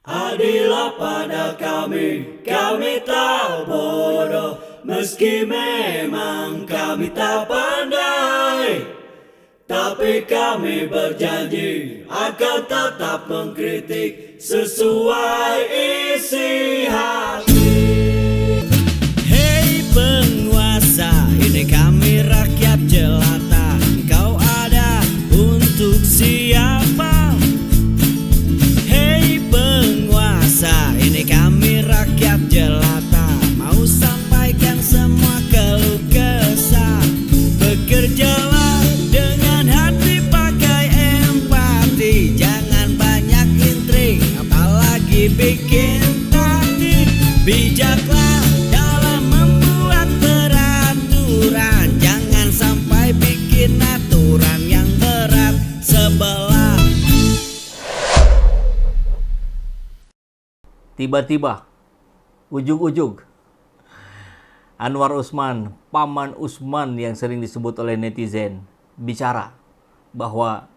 Adillah pada kami tak bodoh, meski memang kami tak pandai. Tapi kami berjanji akan tetap mengkritik sesuai isi hati. Hei penguasa, ini kami rakyat jelata. Engkau ada untuk siapa? Hei penguasa, ini kami rakyat jelata. Mau sampaikan semua keluh kesah. Bekerjalah dengan hati, pakai empati. Jangan banyak intrik, apalagi bikin taktik. Bijaklah dalam membuat peraturan. Jangan sampai bikin aturan yang berat sebelah. Tiba-tiba, ujug-ujug, Anwar Usman, Paman Usman yang sering disebut oleh netizen, bicara bahwa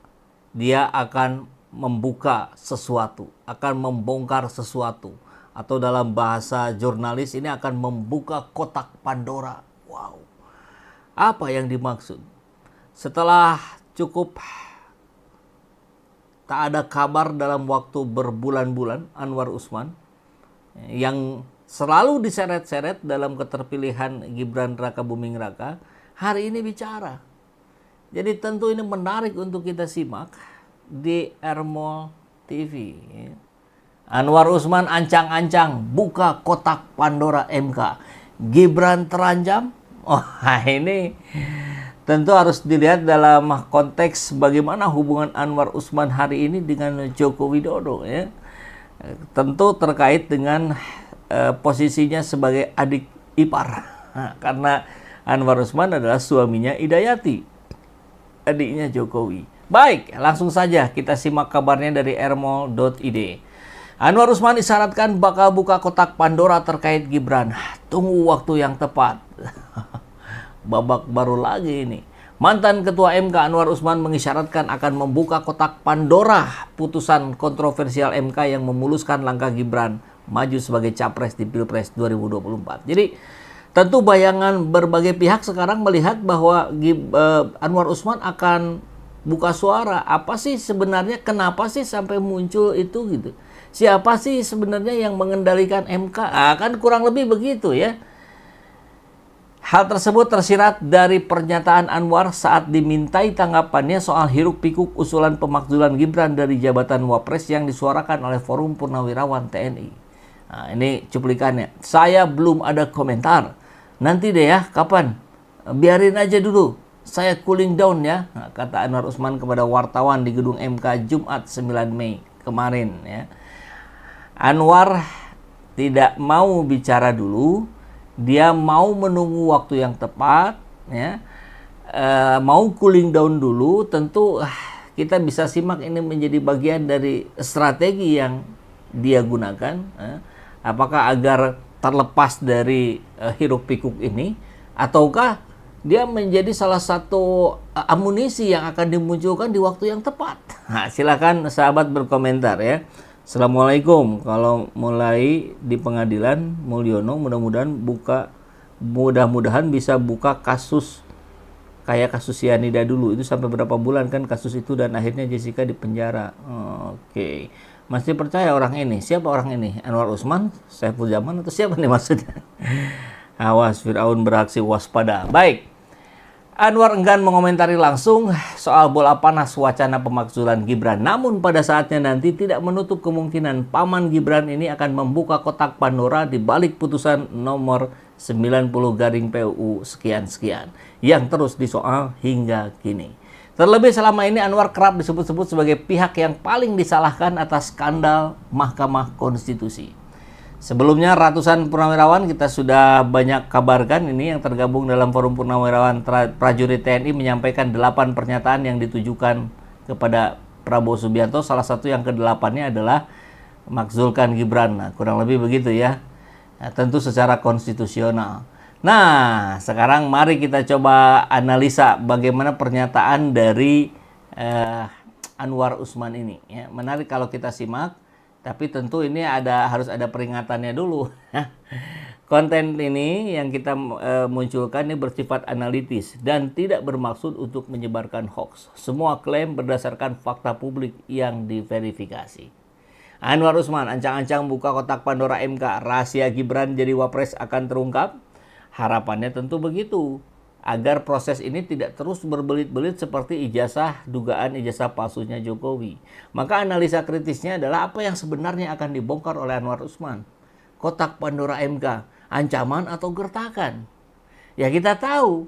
dia akan membuka sesuatu, akan membongkar sesuatu. Atau dalam bahasa jurnalis ini akan membuka kotak Pandora. Wow, apa yang dimaksud? Setelah cukup tak ada kabar dalam waktu berbulan-bulan, Anwar Usman yang selalu diseret-seret dalam keterpilihan Gibran Rakabuming Raka, hari ini bicara. Jadi tentu ini menarik untuk kita simak di Ermol TV. Anwar Usman ancang-ancang buka kotak Pandora MK. Gibran terancam. Oh, ini tentu harus dilihat dalam konteks bagaimana hubungan Anwar Usman hari ini dengan Joko Widodo, ya. Tentu terkait dengan posisinya sebagai adik ipar. Karena Anwar Usman adalah suaminya Idayati, adiknya Jokowi. Baik, langsung saja kita simak kabarnya dari ermol.id. Anwar Usman isyaratkan bakal buka kotak Pandora terkait Gibran. Tunggu waktu yang tepat. Babak baru lagi ini. Mantan Ketua MK Anwar Usman mengisyaratkan akan membuka kotak Pandora putusan kontroversial MK yang memuluskan langkah Gibran maju sebagai capres di Pilpres 2024. Jadi tentu bayangan berbagai pihak sekarang melihat bahwa Anwar Usman akan buka suara. Apa sih sebenarnya, kenapa sih sampai muncul itu gitu? Siapa sih sebenarnya yang mengendalikan MK? Kan kurang lebih begitu, ya. Hal tersebut tersirat dari pernyataan Anwar saat dimintai tanggapannya soal hiruk-pikuk usulan pemakzulan Gibran dari jabatan Wapres yang disuarakan oleh Forum Purnawirawan TNI. Nah, ini cuplikannya. Saya belum ada komentar. Nanti deh ya, kapan? Biarin aja dulu. Saya cooling down ya, kata Anwar Usman kepada wartawan di gedung MK Jumat 9 Mei kemarin, ya. Anwar tidak mau bicara dulu, dia mau menunggu waktu yang tepat, ya. Mau cooling down dulu. Tentu kita bisa simak ini menjadi bagian dari strategi yang dia gunakan. Apakah agar terlepas dari hiruk-pikuk ini, ataukah dia menjadi salah satu amunisi yang akan dimunculkan di waktu yang tepat? Nah, silakan sahabat berkomentar, ya. Assalamualaikum. Kalau mulai di pengadilan Mulyono, mudah-mudahan bisa buka kasus kayak kasus Cyanida dulu. Itu sampai berapa bulan kan kasus itu, dan akhirnya Jessica dipenjara. Oke. Masih percaya orang ini? Siapa orang ini? Anwar Usman, Saiful Zaman, atau siapa nih maksudnya? Awas, Firaun beraksi waspada. Baik. Anwar enggan mengomentari langsung soal bola panas wacana pemakzulan Gibran. Namun pada saatnya nanti tidak menutup kemungkinan Paman Gibran ini akan membuka kotak Pandora di balik putusan nomor 90/PUU sekian-sekian yang terus disoal hingga kini. Terlebih selama ini Anwar kerap disebut-sebut sebagai pihak yang paling disalahkan atas skandal Mahkamah Konstitusi. Sebelumnya ratusan purnawirawan kita sudah banyak kabarkan ini yang tergabung dalam Forum Purnawirawan Prajurit TNI menyampaikan 8 pernyataan yang ditujukan kepada Prabowo Subianto. Salah satu yang ke-8-nya adalah makzulkan Gibran. Nah, kurang lebih begitu ya. Nah, tentu secara konstitusional. Nah, sekarang mari kita coba analisa bagaimana pernyataan dari Anwar Usman ini. Ya, menarik kalau kita simak. Tapi tentu ini harus ada peringatannya dulu. Konten ini yang kita munculkan ini bersifat analitis dan tidak bermaksud untuk menyebarkan hoax. Semua klaim berdasarkan fakta publik yang diverifikasi. Anwar Usman ancang-ancang buka kotak Pandora MK, rahasia Gibran jadi wapres akan terungkap. Harapannya tentu begitu, agar proses ini tidak terus berbelit-belit seperti dugaan ijazah palsunya Jokowi. Maka analisa kritisnya adalah apa yang sebenarnya akan dibongkar oleh Anwar Usman. Kotak Pandora MK, ancaman atau gertakan? Ya kita tahu,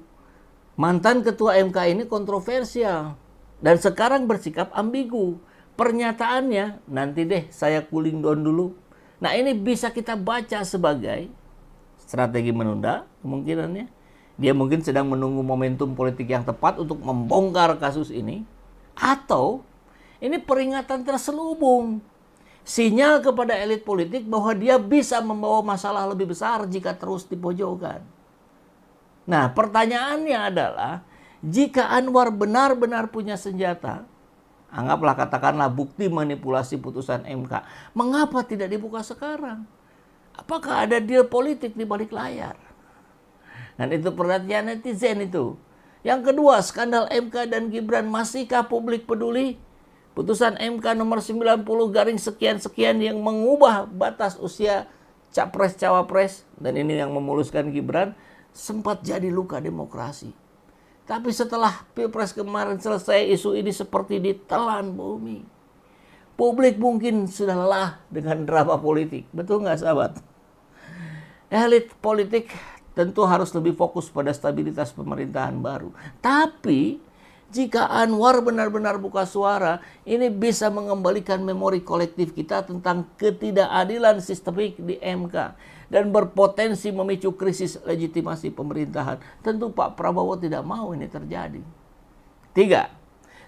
mantan ketua MK ini kontroversial dan sekarang bersikap ambigu. Pernyataannya, nanti deh saya cooling down dulu. Nah ini bisa kita baca sebagai strategi menunda kemungkinannya. Dia mungkin sedang menunggu momentum politik yang tepat untuk membongkar kasus ini. Atau ini peringatan terselubung. Sinyal kepada elit politik bahwa dia bisa membawa masalah lebih besar jika terus dipojokkan. Nah pertanyaannya adalah, jika Anwar benar-benar punya senjata, anggaplah katakanlah bukti manipulasi putusan MK, mengapa tidak dibuka sekarang? Apakah ada deal politik di balik layar? Dan itu perhatian netizen itu. Yang kedua, skandal MK dan Gibran, masihkah publik peduli? Putusan MK nomor 90 garing sekian-sekian yang mengubah batas usia capres-cawapres, dan ini yang memuluskan Gibran, sempat jadi luka demokrasi. Tapi setelah Pilpres kemarin selesai, isu ini seperti ditelan bumi. Publik mungkin sudah lelah dengan drama politik. Betul nggak sahabat? Elit politik tentu harus lebih fokus pada stabilitas pemerintahan baru. Tapi jika Anwar benar-benar buka suara, ini bisa mengembalikan memori kolektif kita tentang ketidakadilan sistemik di MK dan berpotensi memicu krisis legitimasi pemerintahan. Tentu Pak Prabowo tidak mau ini terjadi. 3.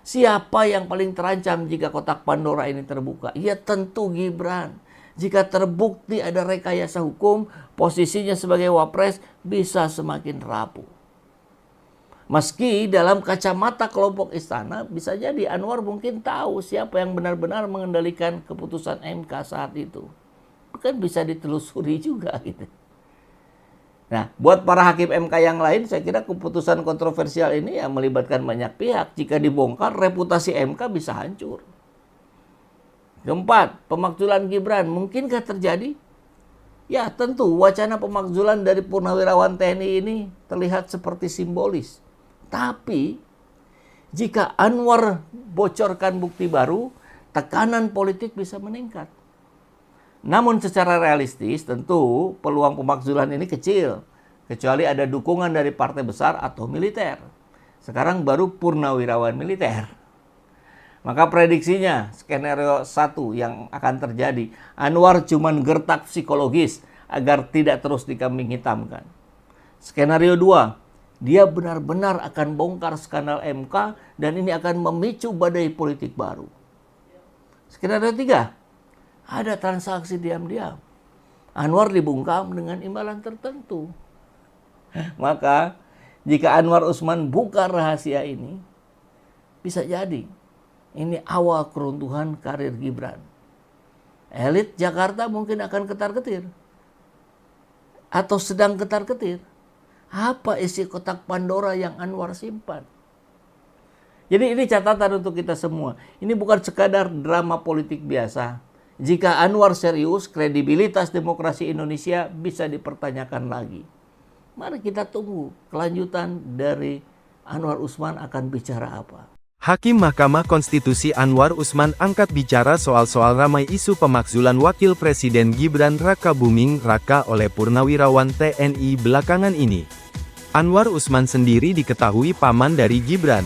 Siapa yang paling terancam jika kotak Pandora ini terbuka? Ya tentu Gibran. Jika terbukti ada rekayasa hukum, posisinya sebagai wapres bisa semakin rapuh. Meski dalam kacamata kelompok istana, bisa jadi Anwar mungkin tahu siapa yang benar-benar mengendalikan keputusan MK saat itu. Kan bisa ditelusuri juga gitu. Nah, buat para hakim MK yang lain, saya kira keputusan kontroversial ini ya melibatkan banyak pihak. Jika dibongkar, reputasi MK bisa hancur. Keempat, pemakzulan Gibran mungkinkah terjadi? Ya, tentu wacana pemakzulan dari Purnawirawan TNI ini terlihat seperti simbolis. Tapi jika Anwar bocorkan bukti baru, tekanan politik bisa meningkat. Namun secara realistis tentu peluang pemakzulan ini kecil, kecuali ada dukungan dari partai besar atau militer. Sekarang baru Purnawirawan militer. Maka prediksinya skenario 1 yang akan terjadi, Anwar cuman gertak psikologis agar tidak terus dikambing hitamkan. Skenario 2, dia benar-benar akan bongkar skandal MK dan ini akan memicu badai politik baru. Skenario 3, ada transaksi diam-diam. Anwar dibungkam dengan imbalan tertentu. Maka jika Anwar Usman buka rahasia ini, bisa jadi ini awal keruntuhan karir Gibran. Elit Jakarta mungkin akan ketar-ketir. Atau sedang ketar-ketir. Apa isi kotak Pandora yang Anwar simpan? Jadi ini catatan untuk kita semua. Ini bukan sekadar drama politik biasa. Jika Anwar serius, kredibilitas demokrasi Indonesia bisa dipertanyakan lagi. Mari kita tunggu kelanjutan dari Anwar Usman akan bicara apa. Hakim Mahkamah Konstitusi Anwar Usman angkat bicara soal-soal ramai isu pemakzulan Wakil Presiden Gibran Rakabuming Raka oleh Purnawirawan TNI belakangan ini. Anwar Usman sendiri diketahui paman dari Gibran.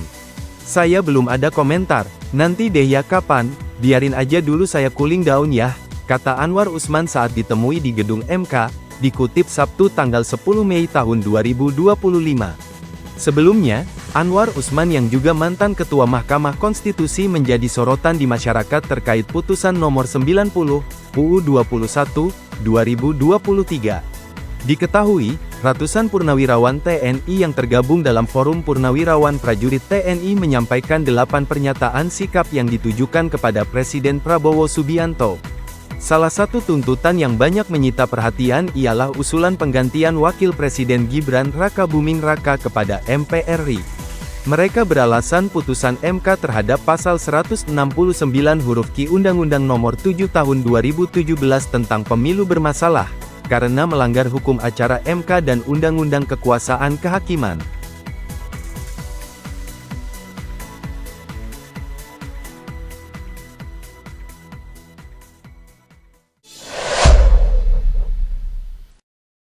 Saya belum ada komentar, nanti deh ya kapan, biarin aja dulu saya cooling down ya, kata Anwar Usman saat ditemui di gedung MK, dikutip Sabtu tanggal 10 Mei tahun 2025. Sebelumnya, Anwar Usman yang juga mantan Ketua Mahkamah Konstitusi menjadi sorotan di masyarakat terkait putusan nomor 90, UU 21, 2023. Diketahui, ratusan purnawirawan TNI yang tergabung dalam Forum Purnawirawan Prajurit TNI menyampaikan 8 pernyataan sikap yang ditujukan kepada Presiden Prabowo Subianto. Salah satu tuntutan yang banyak menyita perhatian ialah usulan penggantian Wakil Presiden Gibran Rakabuming Raka kepada MPR RI. Mereka beralasan putusan MK terhadap pasal 169 huruf Q Undang-Undang Nomor 7 Tahun 2017 tentang Pemilu bermasalah, karena melanggar hukum acara MK dan Undang-Undang Kekuasaan Kehakiman.